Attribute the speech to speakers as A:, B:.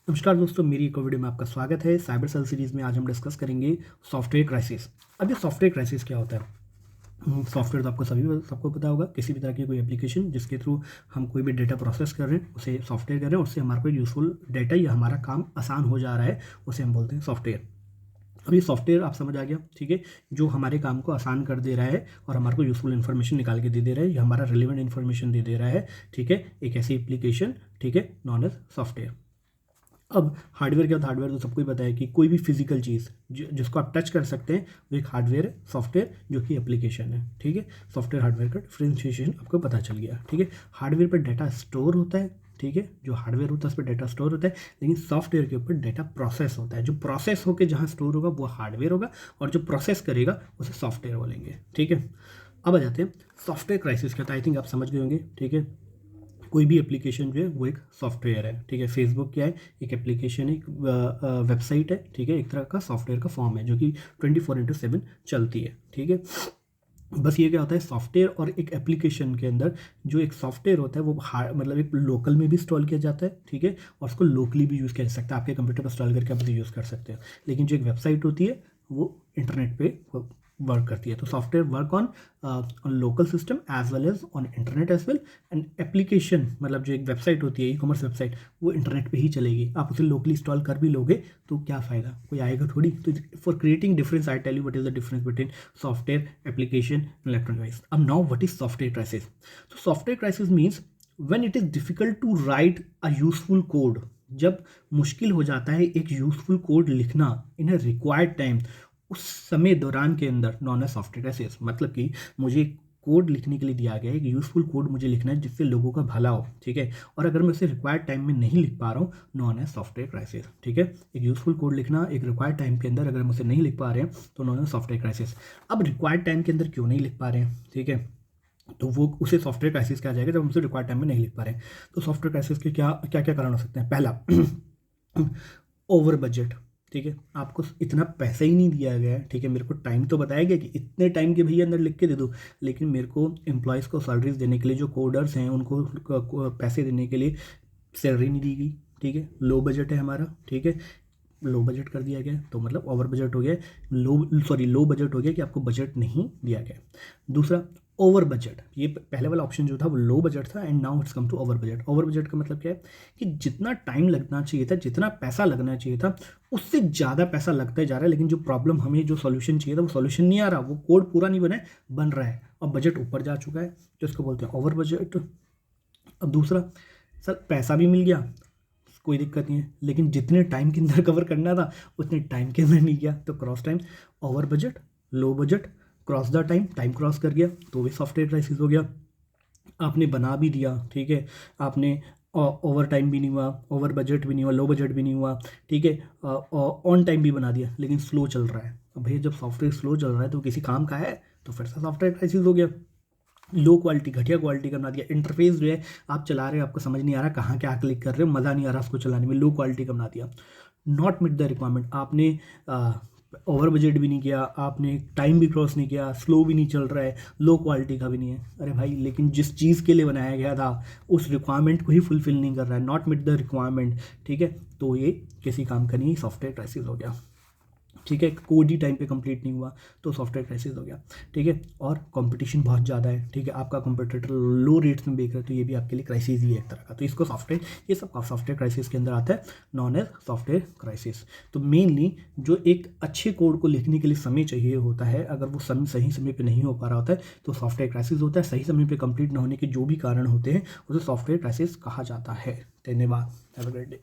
A: नमस्कार दोस्तों, मेरी एक और वीडियो में आपका स्वागत है। साइबर सेल सीरीज़ में आज हम डिस्कस करेंगे सॉफ्टवेयर क्राइसिस। अब ये सॉफ्टवेयर क्राइसिस क्या होता है? सॉफ्टवेयर तो आपको सबको पता होगा। किसी भी तरह की कोई एप्लीकेशन जिसके थ्रू हम कोई भी डेटा प्रोसेस कर रहे हैं उसे सॉफ्टवेयर कर रहे हैं, उससे हमारा कोई यूज़फुल डेटा या हमारा काम आसान हो जा रहा है, उसे हम बोलते हैं सॉफ्टवेयर। अब ये सॉफ्टवेयर आप समझ आ गया, ठीक है, जो हमारे काम को आसान कर दे रहा है और हमारे को यूज़फुल इन्फॉर्मेशन निकाल के दे रहा है या हमारा रिलेवेंट इन्फॉर्मेशन दे रहा है, ठीक है, एक ऐसी एप्लीकेशन, ठीक है, नॉन एज सॉफ्टवेयर। अब हार्डवेयर क्या होता है? हार्डवेयर तो सबको ही पता है कि कोई भी फिजिकल चीज़ जिसको आप टच कर सकते हैं वो एक हार्डवेयर है। सॉफ्टवेयर जो कि एप्लीकेशन है, ठीक है। सॉफ्टवेयर हार्डवेयर का डिफ्रेंशिएशन आपको पता चल गया, ठीक है। हार्डवेयर पर डाटा स्टोर होता है, ठीक है, जो हार्डवेयर होता है उस पर डाटा स्टोर होता है, लेकिन सॉफ्टवेयर के ऊपर डाटा प्रोसेस होता है। जो प्रोसेस होकर जहाँ स्टोर होगा वो हार्डवेयर होगा और जो प्रोसेस करेगा उसे सॉफ्टवेयर बोलेंगे, ठीक है। अब आ जाते हैं सॉफ्टवेयर क्राइसिस क्या होता है। आई थिंक आप समझ गए होंगे, ठीक है। कोई भी एप्लीकेशन जो है वो एक सॉफ्टवेयर है, ठीक है। फेसबुक क्या है? एक एप्लीकेशन, एक वेबसाइट है, ठीक है, एक तरह का सॉफ्टवेयर का फॉर्म है जो कि 24/7 चलती है, ठीक है। बस ये क्या होता है, सॉफ्टवेयर और एक एप्लीकेशन के अंदर जो एक सॉफ्टवेयर होता है वो मतलब एक लोकल में भी इंस्टॉल किया जाता है, ठीक है, और उसको लोकली भी यूज़ किया जा सकता है। आपके कंप्यूटर पर इंस्टॉल करके आप उसे यूज़ कर सकते हो। लेकिन जो एक वेबसाइट होती है वो इंटरनेट पे वर्क करती है। तो software work on local system as well as on internet as well. And application मतलब जो एक वेबसाइट होती है, ई कॉमर्स वेबसाइट, वो इंटरनेट पे ही चलेगी। आप उसे लोकली इंस्टॉल कर भी लोगे तो क्या फ़ायदा, कोई आएगा थोड़ी। तो for creating difference I tell you what is the difference between software, application and electronic device. अब now what is software crisis? तो software crisis means when it is difficult to write a useful code. जब मुश्किल हो जाता है एक useful code लिखना इन a required time, उस समय दौरान के अंदर, नॉन एज सॉफ्टवेयर क्राइसिस। मतलब कि मुझे कोड लिखने के लिए दिया गया है, एक यूज़फुल कोड मुझे लिखना है जिससे लोगों का भला हो, ठीक है, और अगर मैं उसे रिक्वायर्ड टाइम में नहीं लिख पा रहा हूँ, नॉन एज सॉफ्टवेयर क्राइसिस, ठीक है। एक यूज़फुल कोड लिखना एक रिक्वायर्ड टाइम के अंदर अगर हम उसे नहीं लिख पा रहे हैं तो नॉन एज सॉफ्टवेयर क्राइसिस। अब रिक्वायर्ड टाइम के अंदर क्यों नहीं लिख पा रहे हैं, ठीक है, तो वो उसे सॉफ्टवेयर क्राइसिस कहा जाएगा जब हम उसे रिक्वायर्ड टाइम में नहीं लिख पा रहे हैं। तो सॉफ्टवेयर क्राइसिस के क्या क्या क्या कारण हो सकते हैं? पहला, ओवर बजट, ठीक है, आपको इतना पैसा ही नहीं दिया गया है, ठीक है। मेरे को टाइम तो बताया गया कि इतने टाइम के भैया अंदर लिख के दे दो, लेकिन मेरे को एम्प्लॉयज़ को सैलरीज देने के लिए, जो कोडर्स हैं उनको पैसे देने के लिए सैलरी नहीं दी गई, ठीक है। लो बजट है हमारा, ठीक है, लो बजट कर दिया गया तो मतलब ओवर बजट हो गया। लो बजट हो गया कि आपको बजट नहीं दिया गया। दूसरा, ओवर बजट। ये पहले वाला ऑप्शन जो था वो लो बजट था and now it's come to over budget. Over budget का मतलब क्या है कि जितना टाइम लगना चाहिए था, जितना पैसा लगना चाहिए था, उससे ज़्यादा पैसा लगता जा रहा है, लेकिन जो प्रॉब्लम, हमें जो सॉल्यूशन चाहिए था वो सॉल्यूशन नहीं आ रहा, वो कोड पूरा नहीं बन रहा है और बजट ऊपर जा चुका है, तो इसको बोलते हैं ओवर बजट। अब दूसरा, सर पैसा भी मिल गया, कोई दिक्कत नहीं है, लेकिन जितने टाइम के अंदर कवर करना था उतने टाइम के अंदर नहीं किया, तो cross time. Over budget, low budget, cross the time, time cross कर गया तो भी सॉफ्टवेयर क्राइसिस हो गया। आपने बना भी दिया, ठीक है, आपने ओवर टाइम भी नहीं हुआ, ओवर बजट भी नहीं हुआ, लो बजट भी नहीं हुआ, ठीक है, ऑन टाइम भी बना दिया, लेकिन स्लो चल रहा है। अब भैया जब सॉफ्टवेयर स्लो चल रहा है तो किसी काम का है, तो फिर से सॉफ्टवेयर क्राइसिस हो गया। लो क्वालिटी, घटिया क्वालिटी का बना दिया। इंटरफेस जो है आप चला रहे हो, आपको समझ नहीं आ रहा कहाँ क्या क्लिक कर रहे हो, मज़ा नहीं आ रहा उसको चलाने में, लो क्वालिटी का बना दिया। नॉट मिट द रिक्वायरमेंट, आपने ओवर बजट भी नहीं किया, आपने टाइम भी क्रॉस नहीं किया, स्लो भी नहीं चल रहा है, लो क्वालिटी का भी नहीं है। अरे भाई, लेकिन जिस चीज़ के लिए बनाया गया था उस रिक्वायरमेंट को ही फुलफिल नहीं कर रहा है, नॉट मिट द रिक्वायरमेंट, ठीक है, तो ये किसी काम का नहीं, सॉफ्टवेयर क्राइसिस हो गया, ठीक है। कोड ही टाइम पे कंप्लीट नहीं हुआ तो सॉफ्टवेयर क्राइसिस हो गया, ठीक है। और कंपटीशन बहुत ज़्यादा है, ठीक है, आपका कंपटीटर लो रेट्स में बेच रहा है, तो ये भी आपके लिए क्राइसिस ही है एक तरह का। तो इसको सॉफ्टवेयर, ये सब सॉफ्टवेयर क्राइसिस के अंदर आता है, नॉन एज सॉफ्टवेयर क्राइसिस। तो मेनली जो एक अच्छे कोड को लिखने के लिए समय चाहिए होता है, अगर वो सही समय पर नहीं हो पा रहा होता है तो सॉफ्टवेयर क्राइसिस होता है। सही समय पर कंप्लीट ना होने के जो भी कारण होते हैं उसे सॉफ्टवेयर क्राइसिस कहा जाता है। धन्यवाद, हैव अ ग्रेट डे।